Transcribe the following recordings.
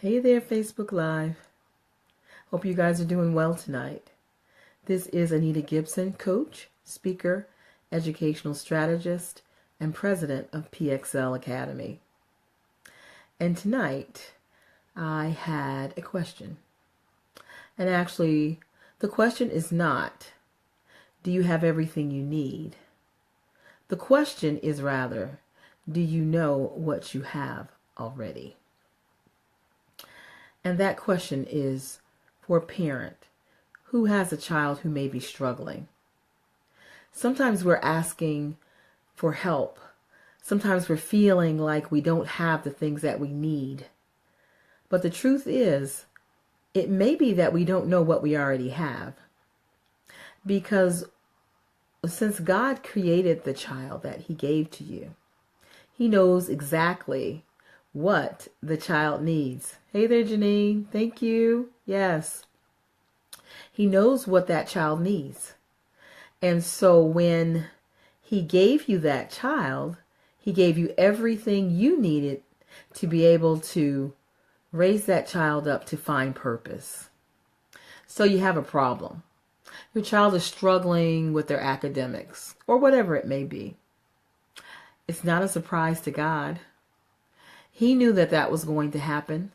Hey there, Facebook Live. Hope you guys are doing well tonight. This is Anita Gibson, coach, speaker, educational strategist, and president of PXL Academy. And tonight, I had a question. And actually, the question is not, do you have everything you need? The question is rather, do you know what you have already? And that question is for a parent who has a child who may be struggling. Sometimes we're asking for help. Sometimes we're feeling like we don't have the things that we need. But the truth is, it may be that we don't know what we already have. Because since God created the child that He gave to you, He knows exactly what the child needs. Hey there, Janine. Thank you. Yes. He knows what that child needs. And so when He gave you that child, He gave you everything you needed to be able to raise that child up to find purpose. So you have a problem. Your child is struggling with their academics or whatever it may be. It's not a surprise to God. He knew that that was going to happen.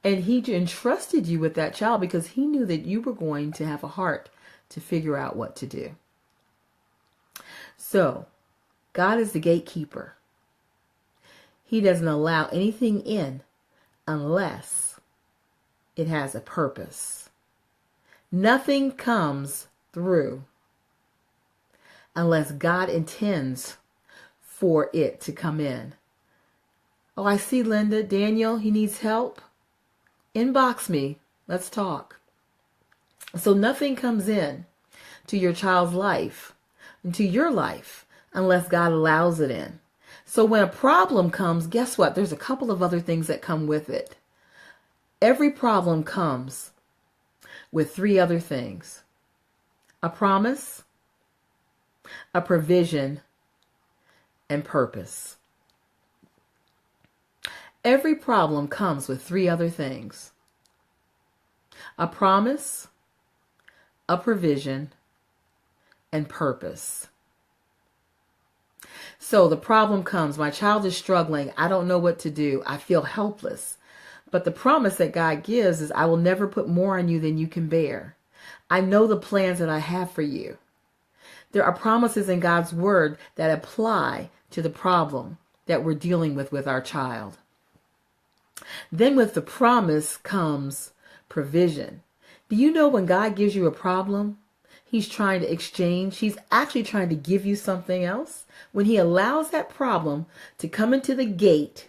And He entrusted you with that child because He knew that you were going to have a heart to figure out what to do. So, God is the gatekeeper. He doesn't allow anything in unless it has a purpose. Nothing comes through unless God intends for it to come in. Oh, I see Linda. Daniel, he needs help. Inbox me. Let's talk. So nothing comes in to your child's life, into your life, unless God allows it in. So when a problem comes, guess what? There's a couple of other things that come with it. Every problem comes with three other things: a promise, a provision, and purpose. Every problem comes with three other things: a promise, a provision, and purpose. So the problem comes, my child is struggling, I don't know what to do, I feel helpless. But the promise that God gives is, I will never put more on you than you can bear. I know the plans that I have for you. There are promises in God's word that apply to the problem that we're dealing with our child. Then with the promise comes provision. Do you know when God gives you a problem, He's trying to exchange. He's actually trying to give you something else. When He allows that problem to come into the gate,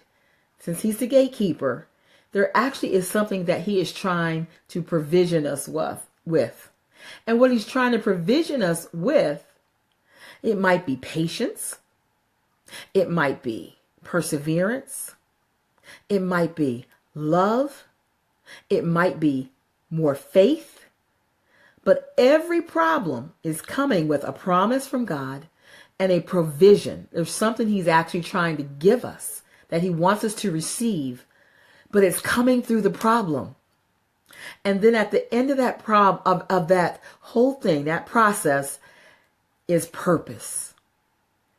since He's the gatekeeper, there actually is something that He is trying to provision us with. And what He's trying to provision us with, it might be patience. It might be perseverance. It might be love. It might be more faith. But every problem is coming with a promise from God and a provision. There's something He's actually trying to give us that He wants us to receive, but it's coming through the problem. And then at the end of that of that whole thing, that process is purpose.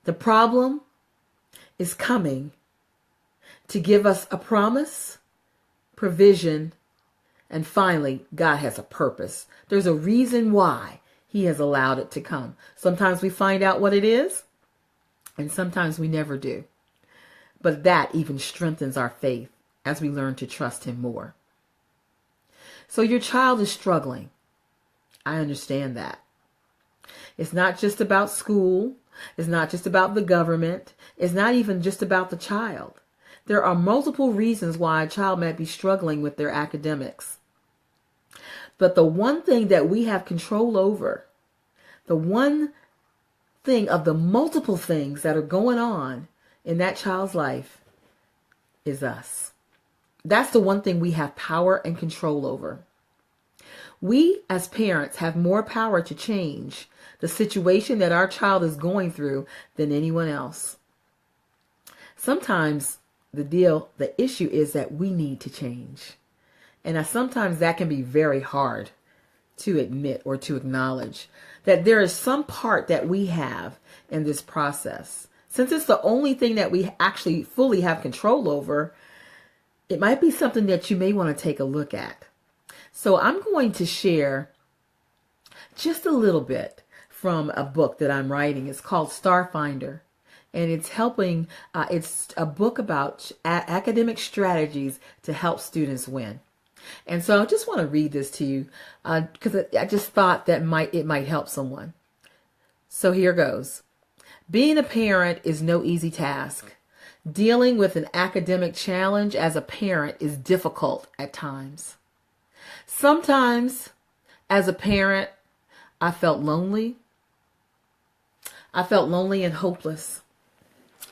The problem is coming to give us a promise, provision, and finally, God has a purpose. There's a reason why He has allowed it to come. Sometimes we find out what it is, and sometimes we never do. But that even strengthens our faith as we learn to trust Him more. So your child is struggling. I understand that. It's not just about school. It's not just about the government. It's not even just about the child. There are multiple reasons why a child might be struggling with their academics. But the one thing that we have control over, the one thing of the multiple things that are going on in that child's life, is us. That's the one thing we have power and control over. We as parents have more power to change the situation that our child is going through than anyone else. Sometimes the issue is that we need to change. And sometimes that can be very hard to admit or to acknowledge that there is some part that we have in this process. Since it's the only thing that we actually fully have control over, it might be something that you may want to take a look at. So I'm going to share just a little bit from a book that I'm writing. It's called Starfinder. And it's a book about academic strategies to help students win. And so I just want to read this to you because I just thought that it might help someone. So here goes. Being a parent is no easy task. Dealing with an academic challenge as a parent is difficult at times. Sometimes, as a parent, I felt lonely. I felt lonely and hopeless.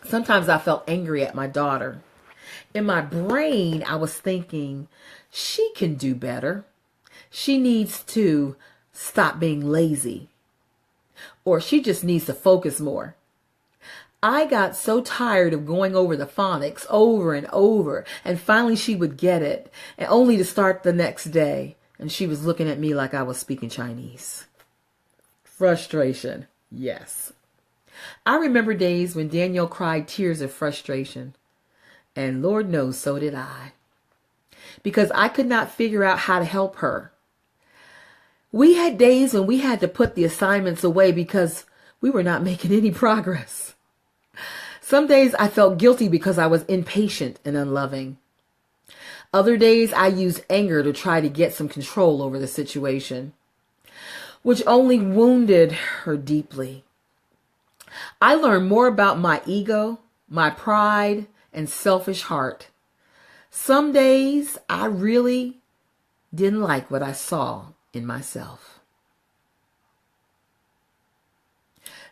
Sometimes I felt angry at my daughter. In my brain, I was thinking, she can do better. She needs to stop being lazy. Or she just needs to focus more. I got so tired of going over the phonics over and over, and finally she would get it, and only to start the next day, and she was looking at me like I was speaking Chinese. Frustration, yes. I remember days when Danielle cried tears of frustration, and Lord knows so did I, because I could not figure out how to help her. We had days when we had to put the assignments away because we were not making any progress. Some days I felt guilty because I was impatient and unloving. Other days I used anger to try to get some control over the situation, which only wounded her deeply. I learned more about my ego, my pride, and selfish heart. Some days I really didn't like what I saw in myself.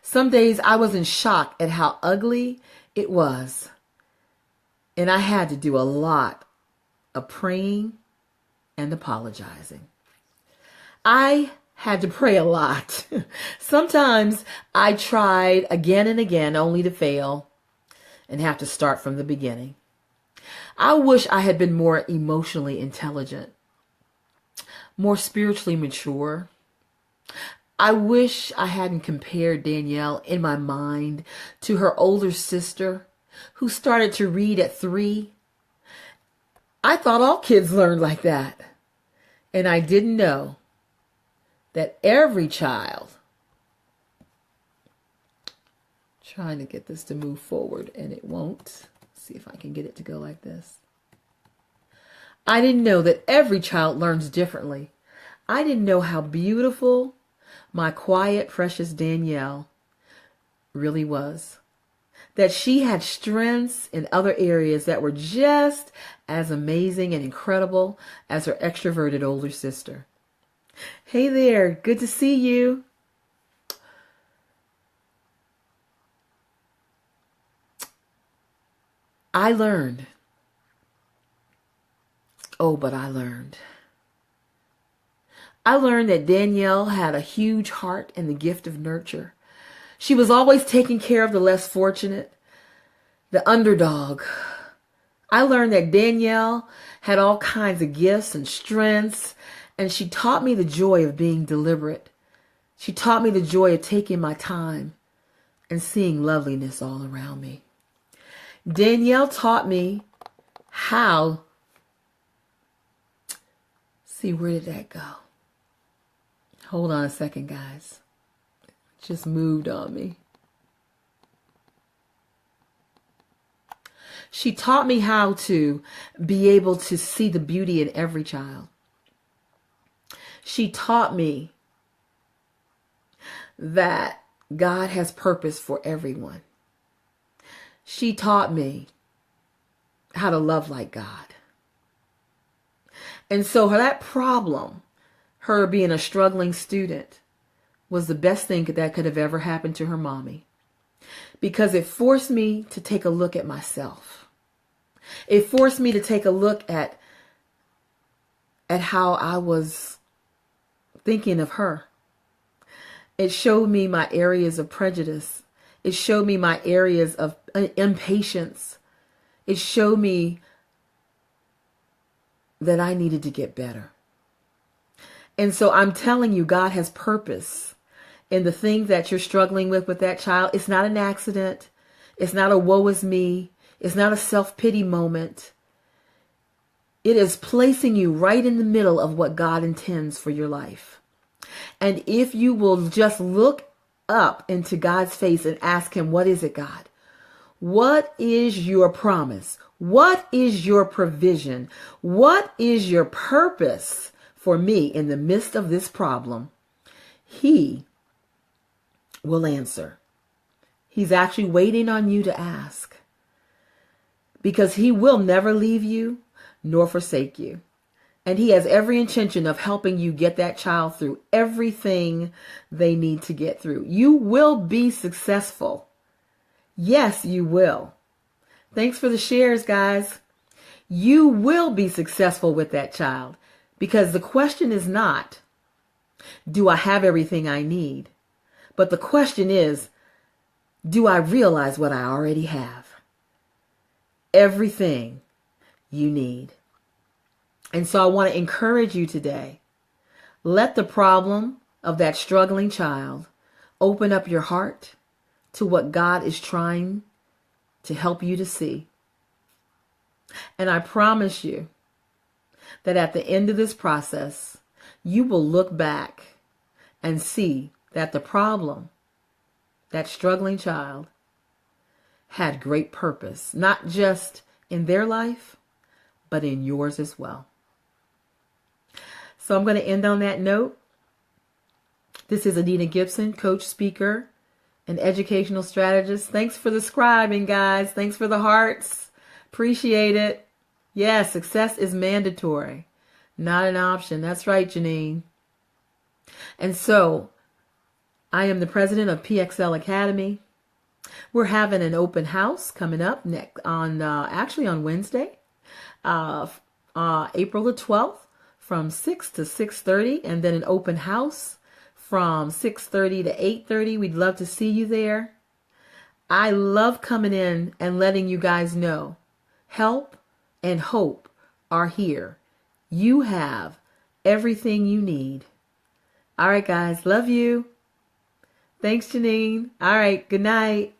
Some days I was in shock at how ugly it was. And I had to do a lot of praying and apologizing. I had to pray a lot. Sometimes I tried again and again only to fail and have to start from the beginning. I wish I had been more emotionally intelligent, more spiritually mature. I wish I hadn't compared Danielle in my mind to her older sister who started to read at 3. I thought all kids learned like that. And I didn't know that every child, trying to get this to move forward and it won't. See if I can get it to go like this. I didn't know that every child learns differently. I didn't know how beautiful my quiet, precious Danielle really was. That she had strengths in other areas that were just as amazing and incredible as her extroverted older sister. Hey there, good to see you. I learned. Oh, but I learned. I learned that Danielle had a huge heart and the gift of nurture. She was always taking care of the less fortunate, the underdog. I learned that Danielle had all kinds of gifts and strengths, and she taught me the joy of being deliberate. She taught me the joy of taking my time and seeing loveliness all around me. Danielle taught me how, see, where did that go? Hold on a second, guys. It just moved on me. She taught me how to be able to see the beauty in every child. She taught me that God has purpose for everyone. She taught me how to love like God. And so that problem, her being a struggling student, was the best thing that could have ever happened to her mommy, because it forced me to take a look at myself. It forced me to take a look at how I was thinking of her. It showed me my areas of prejudice. It showed me my areas of impatience. It showed me that I needed to get better. And so I'm telling you, God has purpose in the things that you're struggling with that child. It's not an accident. It's not a woe is me. It's not a self-pity moment. It is placing you right in the middle of what God intends for your life. And if you will just look up into God's face and ask him, what is it, God? What is your promise? What is your provision? What is your purpose for me in the midst of this problem? He will answer. He's actually waiting on you to ask, because he will never leave you nor forsake you. And he has every intention of helping you get that child through everything they need to get through. You will be successful. Yes, you will. Thanks for the shares, guys. You will be successful with that child, because the question is not, do I have everything I need? But the question is, do I realize what I already have? Everything you need. And so I want to encourage you today. Let the problem of that struggling child open up your heart to what God is trying to help you to see. And I promise you that at the end of this process, you will look back and see that the problem, that struggling child, had great purpose, not just in their life, but in yours as well. So I'm going to end on that note. This is Anita Gibson, coach, speaker, and educational strategist. Thanks for the scribing, guys. Thanks for the hearts. Appreciate it. Yes, success is mandatory, not an option. That's right, Janine. And so I am the president of PXL Academy. We're having an open house coming up next on Wednesday, April the 12th, from 6 to 6:30, and then an open house from 6:30 to 8:30. We'd love to see you there. I love coming in and letting you guys know help and hope are here. You have everything you need. All right, guys. Love you. Thanks, Janine. All right. Good night.